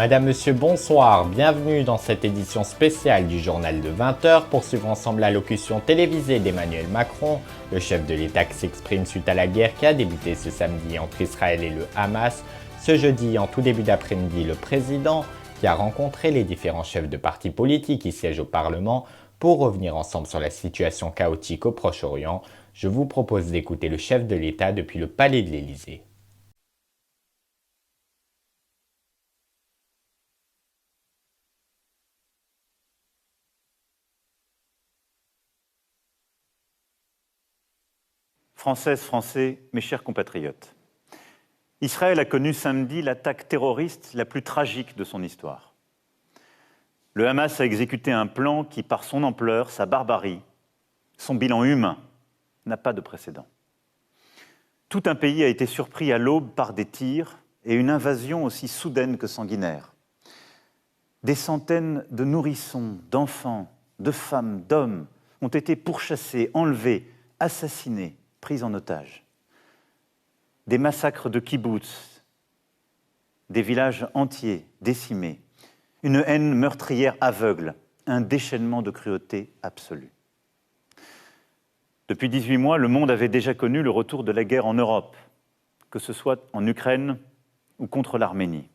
Madame, Monsieur, bonsoir. Bienvenue dans cette édition spéciale du journal de 20h pour suivre ensemble l'allocution télévisée d'Emmanuel Macron, le chef de l'État qui s'exprime suite à la guerre qui a débuté ce samedi entre Israël et le Hamas. Ce jeudi, en tout début d'après-midi, le président qui a rencontré les différents chefs de partis politiques qui siègent au Parlement pour revenir ensemble sur la situation chaotique au Proche-Orient. Je vous propose d'écouter le chef de l'État depuis le palais de l'Élysée. Françaises, Français, mes chers compatriotes, Israël a connu samedi l'attaque terroriste la plus tragique de son histoire. Le Hamas a exécuté un plan qui, par son ampleur, sa barbarie, son bilan humain, n'a pas de précédent. Tout un pays a été surpris à l'aube par des tirs et une invasion aussi soudaine que sanguinaire. Des centaines de nourrissons, d'enfants, de femmes, d'hommes ont été pourchassés, enlevés, assassinés, pris en otage. Des massacres de kibboutz, des villages entiers décimés, une haine meurtrière aveugle, un déchaînement de cruauté absolue. Depuis 18 mois, le monde avait déjà connu le retour de la guerre en Europe, que ce soit en Ukraine ou contre l'Arménie.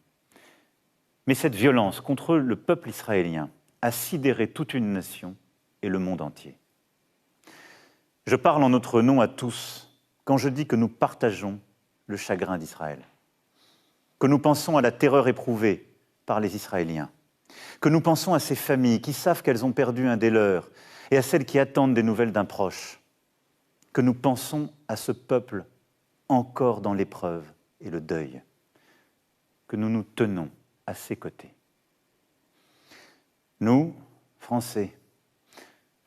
Mais cette violence contre le peuple israélien a sidéré toute une nation et le monde entier. Je parle en notre nom à tous quand je dis que nous partageons le chagrin d'Israël, que nous pensons à la terreur éprouvée par les Israéliens, que nous pensons à ces familles qui savent qu'elles ont perdu un des leurs et à celles qui attendent des nouvelles d'un proche, que nous pensons à ce peuple encore dans l'épreuve et le deuil, que nous nous tenons à ses côtés. Nous, Français,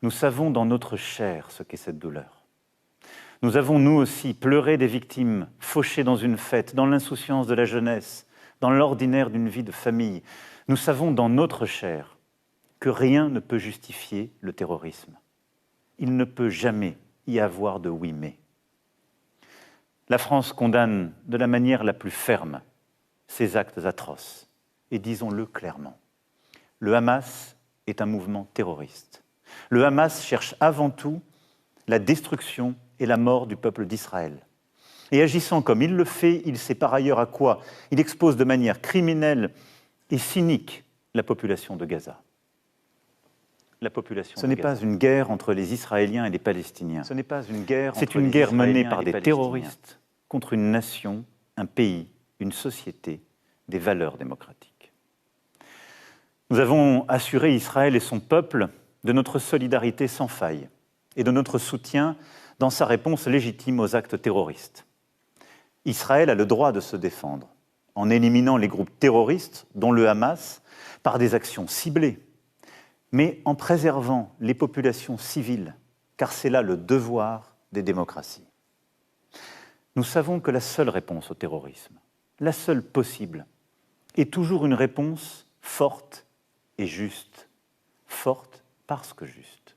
nous savons dans notre chair ce qu'est cette douleur. Nous avons, nous aussi, pleuré des victimes, fauchées dans une fête, dans l'insouciance de la jeunesse, dans l'ordinaire d'une vie de famille. Nous savons dans notre chair que rien ne peut justifier le terrorisme. Il ne peut jamais y avoir de oui mais. La France condamne de la manière la plus ferme ces actes atroces. Et disons-le clairement, le Hamas est un mouvement terroriste. Le Hamas cherche avant tout la destruction et la mort du peuple d'Israël. Et agissant comme il le fait, il sait par ailleurs à quoi il expose de manière criminelle et cynique la population de Gaza. Ce n'est pas une guerre entre les Israéliens et les Palestiniens. C'est une guerre menée par des terroristes contre une nation, un pays, une société, des valeurs démocratiques. Nous avons assuré Israël et son peuple de notre solidarité sans faille et de notre soutien dans sa réponse légitime aux actes terroristes. Israël a le droit de se défendre en éliminant les groupes terroristes, dont le Hamas, par des actions ciblées, mais en préservant les populations civiles, car c'est là le devoir des démocraties. Nous savons que la seule réponse au terrorisme, la seule possible, est toujours une réponse forte et juste. Forte parce que juste.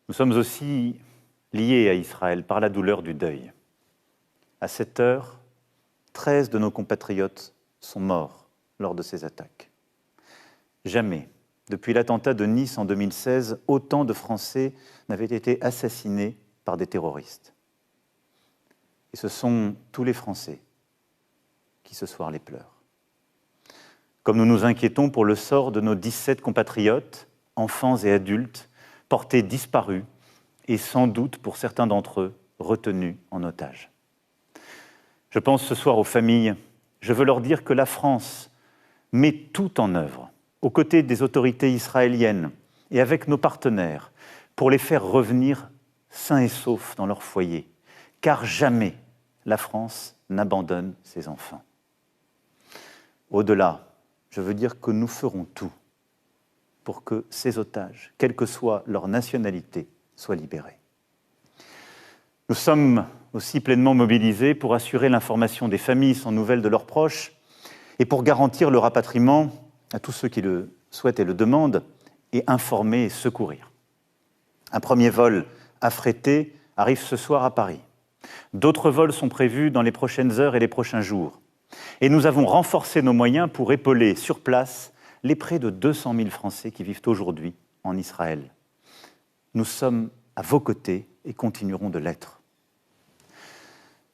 Nous sommes aussi liés à Israël par la douleur du deuil. À cette heure, 13 de nos compatriotes sont morts lors de ces attaques. Jamais, depuis l'attentat de Nice en 2016, autant de Français n'avaient été assassinés par des terroristes. Et ce sont tous les Français qui ce soir les pleurent. Comme nous nous inquiétons pour le sort de nos 17 compatriotes, enfants et adultes, portés disparus et sans doute, pour certains d'entre eux, retenus en otage. Je pense ce soir aux familles. Je veux leur dire que la France met tout en œuvre, aux côtés des autorités israéliennes et avec nos partenaires, pour les faire revenir sains et saufs dans leur foyer, car jamais la France n'abandonne ses enfants. Au-delà, je veux dire que nous ferons tout pour que ces otages, quelle que soit leur nationalité, soient libérés. Nous sommes aussi pleinement mobilisés pour assurer l'information des familles sans nouvelles de leurs proches et pour garantir le rapatriement à tous ceux qui le souhaitent et le demandent et informer et secourir. Un premier vol affrété arrive ce soir à Paris. D'autres vols sont prévus dans les prochaines heures et les prochains jours. Et nous avons renforcé nos moyens pour épauler sur place les près de 200 000 Français qui vivent aujourd'hui en Israël. Nous sommes à vos côtés et continuerons de l'être.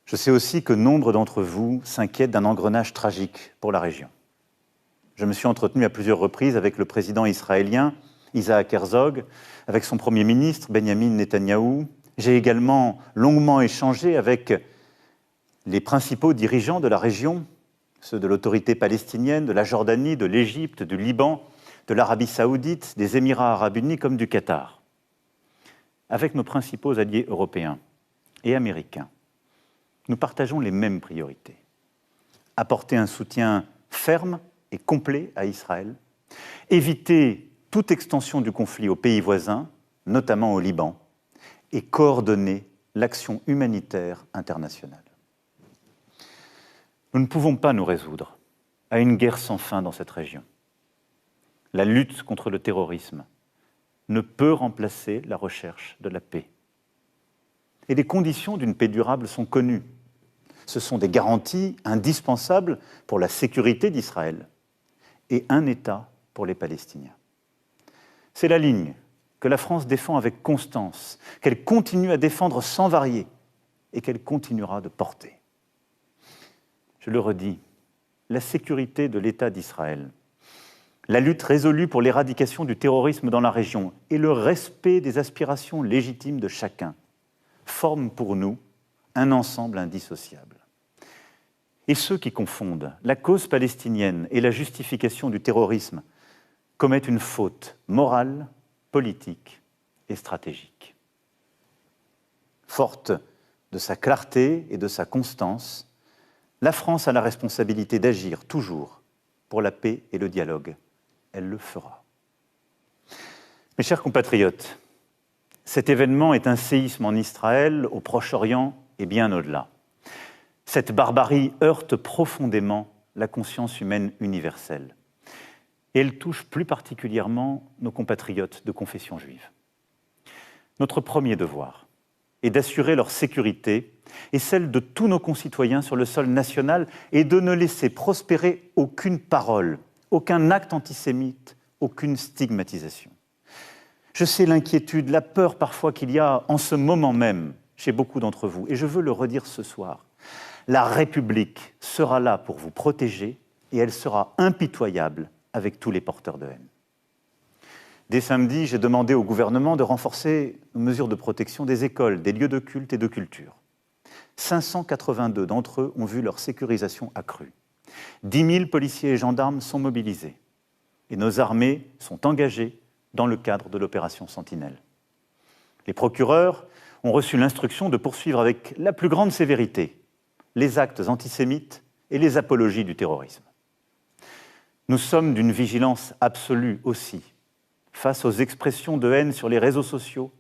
Je sais aussi que nombre d'entre vous s'inquiètent d'un engrenage tragique pour la région. Je me suis entretenu à plusieurs reprises avec le président israélien Isaac Herzog, avec son Premier ministre Benjamin Netanyahou. J'ai également longuement échangé avec les principaux dirigeants de la région, ceux de l'autorité palestinienne, de la Jordanie, de l'Égypte, du Liban, de l'Arabie saoudite, des Émirats arabes unis comme du Qatar. Avec nos principaux alliés européens et américains, nous partageons les mêmes priorités. Apporter un soutien ferme et complet à Israël, éviter toute extension du conflit aux pays voisins, notamment au Liban, et coordonner l'action humanitaire internationale. Nous ne pouvons pas nous résoudre à une guerre sans fin dans cette région. La lutte contre le terrorisme ne peut remplacer la recherche de la paix. Et les conditions d'une paix durable sont connues. Ce sont des garanties indispensables pour la sécurité d'Israël et un État pour les Palestiniens. C'est la ligne que la France défend avec constance, qu'elle continue à défendre sans varier et qu'elle continuera de porter. Je le redis, la sécurité de l'État d'Israël, la lutte résolue pour l'éradication du terrorisme dans la région et le respect des aspirations légitimes de chacun forment pour nous un ensemble indissociable. Et ceux qui confondent la cause palestinienne et la justification du terrorisme commettent une faute morale, politique et stratégique. Forte de sa clarté et de sa constance, la France a la responsabilité d'agir toujours pour la paix et le dialogue. Elle le fera. Mes chers compatriotes, cet événement est un séisme en Israël, au Proche-Orient et bien au-delà. Cette barbarie heurte profondément la conscience humaine universelle. Et elle touche plus particulièrement nos compatriotes de confession juive. Notre premier devoir est d'assurer leur sécurité et celle de tous nos concitoyens sur le sol national et de ne laisser prospérer aucune parole, aucun acte antisémite, aucune stigmatisation. Je sais l'inquiétude, la peur parfois qu'il y a en ce moment même chez beaucoup d'entre vous, et je veux le redire ce soir. La République sera là pour vous protéger et elle sera impitoyable avec tous les porteurs de haine. Dès samedi, j'ai demandé au gouvernement de renforcer nos mesures de protection des écoles, des lieux de culte et de culture. 582 d'entre eux ont vu leur sécurisation accrue. 10 000 policiers et gendarmes sont mobilisés. Et nos armées sont engagées dans le cadre de l'opération Sentinelle. Les procureurs ont reçu l'instruction de poursuivre avec la plus grande sévérité les actes antisémites et les apologies du terrorisme. Nous sommes d'une vigilance absolue aussi face aux expressions de haine sur les réseaux sociaux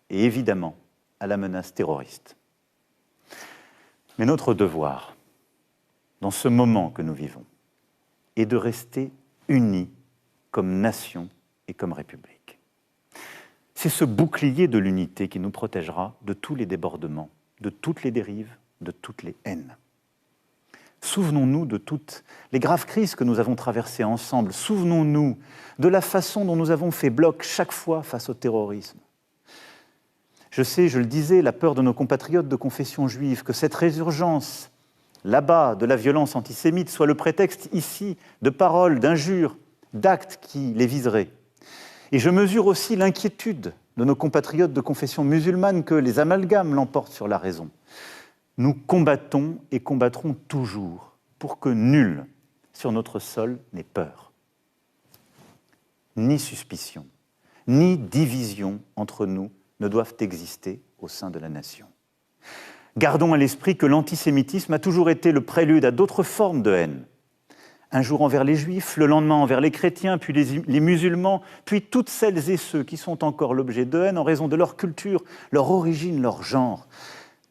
et évidemment à la menace terroriste. Mais notre devoir, dans ce moment que nous vivons, est de rester unis comme nation et comme République. C'est ce bouclier de l'unité qui nous protégera de tous les débordements, de toutes les dérives, de toutes les haines. Souvenons-nous de toutes les graves crises que nous avons traversées ensemble. Souvenons-nous de la façon dont nous avons fait bloc chaque fois face au terrorisme. Je sais, je le disais, la peur de nos compatriotes de confession juive, que cette résurgence là-bas de la violence antisémite soit le prétexte ici de paroles, d'injures, d'actes qui les viseraient. Et je mesure aussi l'inquiétude de nos compatriotes de confession musulmane que les amalgames l'emportent sur la raison. Nous combattons et combattrons toujours pour que nul sur notre sol n'ait peur. Ni suspicion, ni division entre nous ne doivent exister au sein de la nation. Gardons à l'esprit que l'antisémitisme a toujours été le prélude à d'autres formes de haine. Un jour envers les Juifs, le lendemain envers les chrétiens, puis les musulmans, puis toutes celles et ceux qui sont encore l'objet de haine en raison de leur culture, leur origine, leur genre.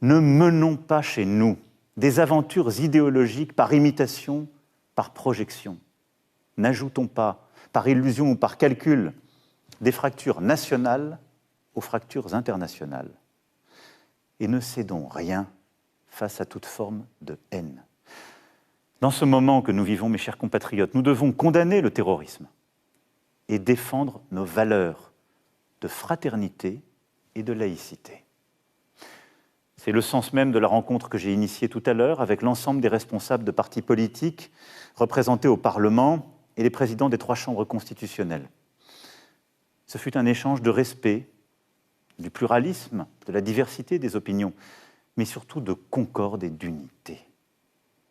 Ne menons pas chez nous des aventures idéologiques par imitation, par projection. N'ajoutons pas, par illusion ou par calcul, des fractures nationales aux fractures internationales. Et ne cédons rien face à toute forme de haine. Dans ce moment que nous vivons, mes chers compatriotes, nous devons condamner le terrorisme et défendre nos valeurs de fraternité et de laïcité. C'est le sens même de la rencontre que j'ai initiée tout à l'heure avec l'ensemble des responsables de partis politiques représentés au Parlement et les présidents des 3 chambres constitutionnelles. Ce fut un échange de respect, du pluralisme, de la diversité des opinions, mais surtout de concorde et d'unité.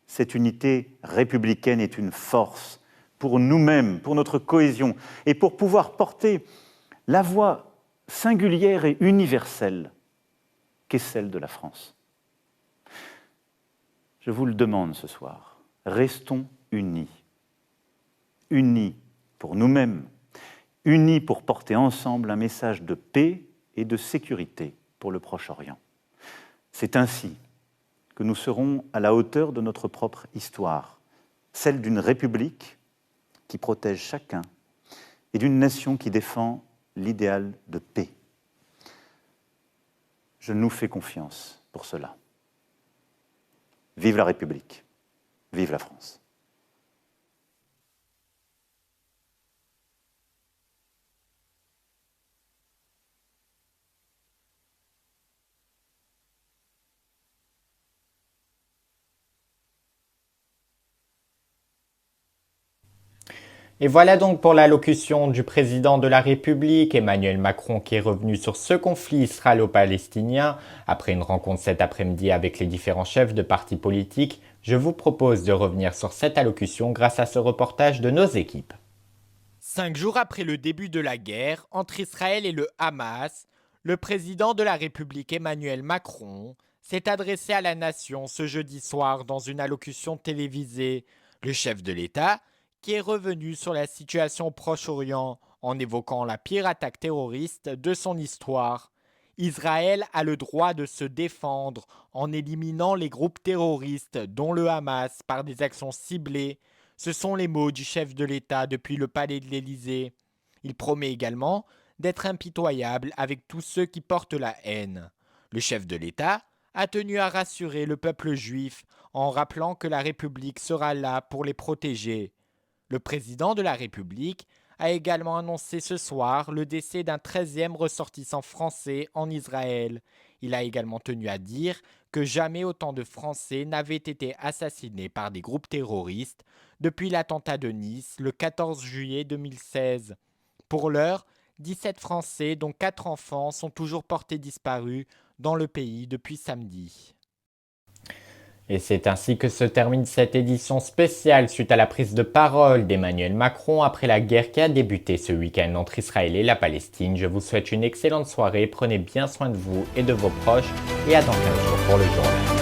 Cette unité républicaine est une force pour nous-mêmes, pour notre cohésion, et pour pouvoir porter la voix singulière et universelle qu'est celle de la France. Je vous le demande ce soir, restons unis. Unis pour nous-mêmes, unis pour porter ensemble un message de paix et de sécurité pour le Proche-Orient. C'est ainsi que nous serons à la hauteur de notre propre histoire, celle d'une république qui protège chacun et d'une nation qui défend l'idéal de paix. Je nous fais confiance pour cela. Vive la République, vive la France. Et voilà donc pour l'allocution du président de la République, Emmanuel Macron, qui est revenu sur ce conflit israélo-palestinien. Après une rencontre cet après-midi avec les différents chefs de partis politiques, je vous propose de revenir sur cette allocution grâce à ce reportage de nos équipes. 5 jours après le début de la guerre entre Israël et le Hamas, le président de la République Emmanuel Macron s'est adressé à la nation ce jeudi soir dans une allocution télévisée. Le chef de l'État qui est revenu sur la situation au Proche-Orient en évoquant la pire attaque terroriste de son histoire. Israël a le droit de se défendre en éliminant les groupes terroristes dont le Hamas par des actions ciblées. Ce sont les mots du chef de l'État depuis le palais de l'Élysée. Il promet également d'être impitoyable avec tous ceux qui portent la haine. Le chef de l'État a tenu à rassurer le peuple juif en rappelant que la République sera là pour les protéger. Le président de la République a également annoncé ce soir le décès d'un 13e ressortissant français en Israël. Il a également tenu à dire que jamais autant de Français n'avaient été assassinés par des groupes terroristes depuis l'attentat de Nice le 14 juillet 2016. Pour l'heure, 17 Français, dont 4 enfants, sont toujours portés disparus dans le pays depuis samedi. Et c'est ainsi que se termine cette édition spéciale suite à la prise de parole d'Emmanuel Macron après la guerre qui a débuté ce week-end entre Israël et la Palestine. Je vous souhaite une excellente soirée, prenez bien soin de vous et de vos proches et à dans 15 jours pour le journal.